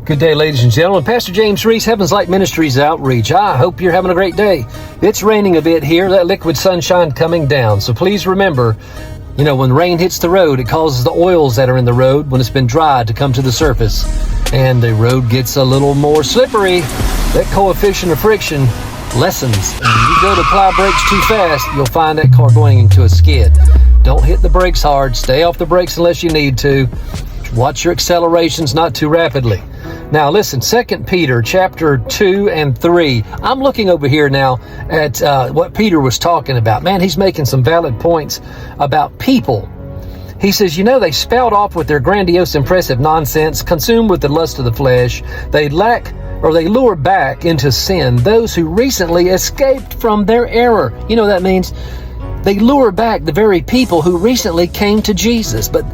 Good day, ladies and gentlemen. Pastor James Reese, Heaven's Light Ministries Outreach. I hope you're having a great day. It's raining a bit here, that liquid sunshine coming down. So please remember, when rain hits the road, it causes the oils that are in the road when it's been dried to come to the surface. And the road gets a little more slippery. That coefficient of friction lessens. And if you go to apply brakes too fast, you'll find that car going into a skid. Don't hit the brakes hard. Stay off the brakes unless you need to. Watch your accelerations not too rapidly. Now listen, 2 Peter chapter 2 and 3. I'm looking over here now at what Peter was talking about. Man, he's making some valid points about people. He says, they spout off with their grandiose, impressive nonsense, consumed with the lust of the flesh. They lure back into sin those who recently escaped from their error. You know what that means? They lure back the very people who recently came to Jesus, but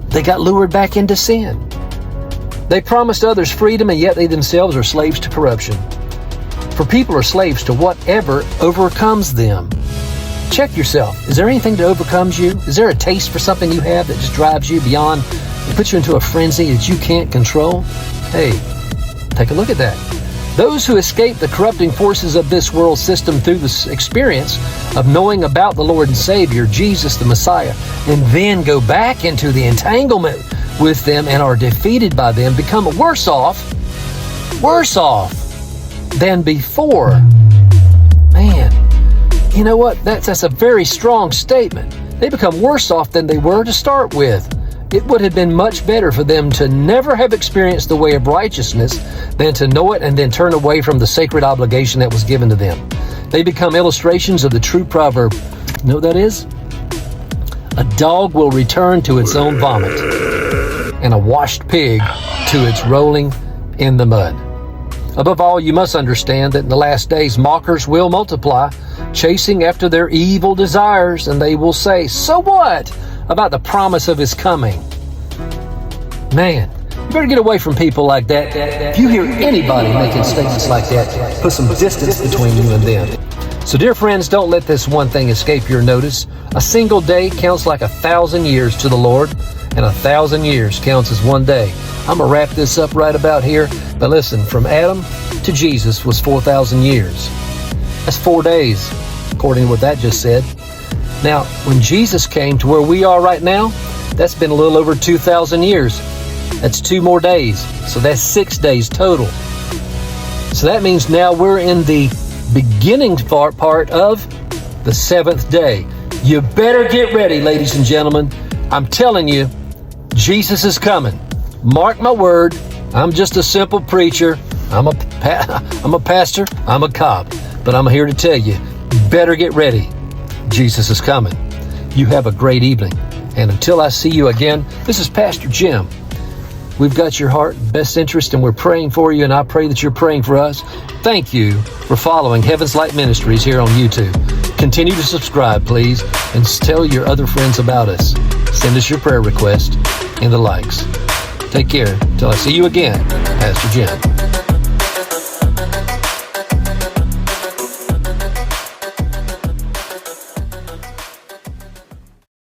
they got lured back into sin. They promised others freedom, and yet they themselves are slaves to corruption. For people are slaves to whatever overcomes them. Check yourself. Is there anything that overcomes you? Is there a taste for something you have that just drives you beyond, it puts you into a frenzy that you can't control? Hey, take a look at that. Those who escape the corrupting forces of this world system through the experience of knowing about the Lord and Savior, Jesus the Messiah, and then go back into the entanglement with them and are defeated by them, become worse off than before. Man, you know what? That's a very strong statement. They become worse off than they were to start with. It would have been much better for them to never have experienced the way of righteousness than to know it and then turn away from the sacred obligation that was given to them. They become illustrations of the true proverb. You know what that is? A dog will return to its own vomit, and a washed pig to its rolling in the mud. Above all, you must understand that in the last days, mockers will multiply, chasing after their evil desires, and they will say, "So what about the promise of his coming?" Man, you better get away from people like that. If you hear anybody making statements like that, put some distance between you and them. So dear friends, don't let this one thing escape your notice. A single day counts like 1,000 years to the Lord, and 1,000 years counts as one day. I'm going to wrap this up right about here. But listen, from Adam to Jesus was 4,000 years. That's 4 days, according to what that just said. Now, when Jesus came to where we are right now, that's been a little over 2,000 years. That's 2 more days. So that's 6 days total. So that means now we're in the beginning part of the 7th day. You better get ready, ladies and gentlemen. I'm telling you, Jesus is coming. Mark my word. I'm just a simple preacher. I'm a pastor. I'm a cop. But I'm here to tell you, better get ready. Jesus is coming. You have a great evening. And until I see you again, this is Pastor Jim. We've got your heart, best interest, and we're praying for you, and I pray that you're praying for us. Thank you for following Heaven's Light Ministries here on YouTube. Continue to subscribe, please, and tell your other friends about us. Send us your prayer request and the likes. Take care. Till I see you again, Pastor Jim.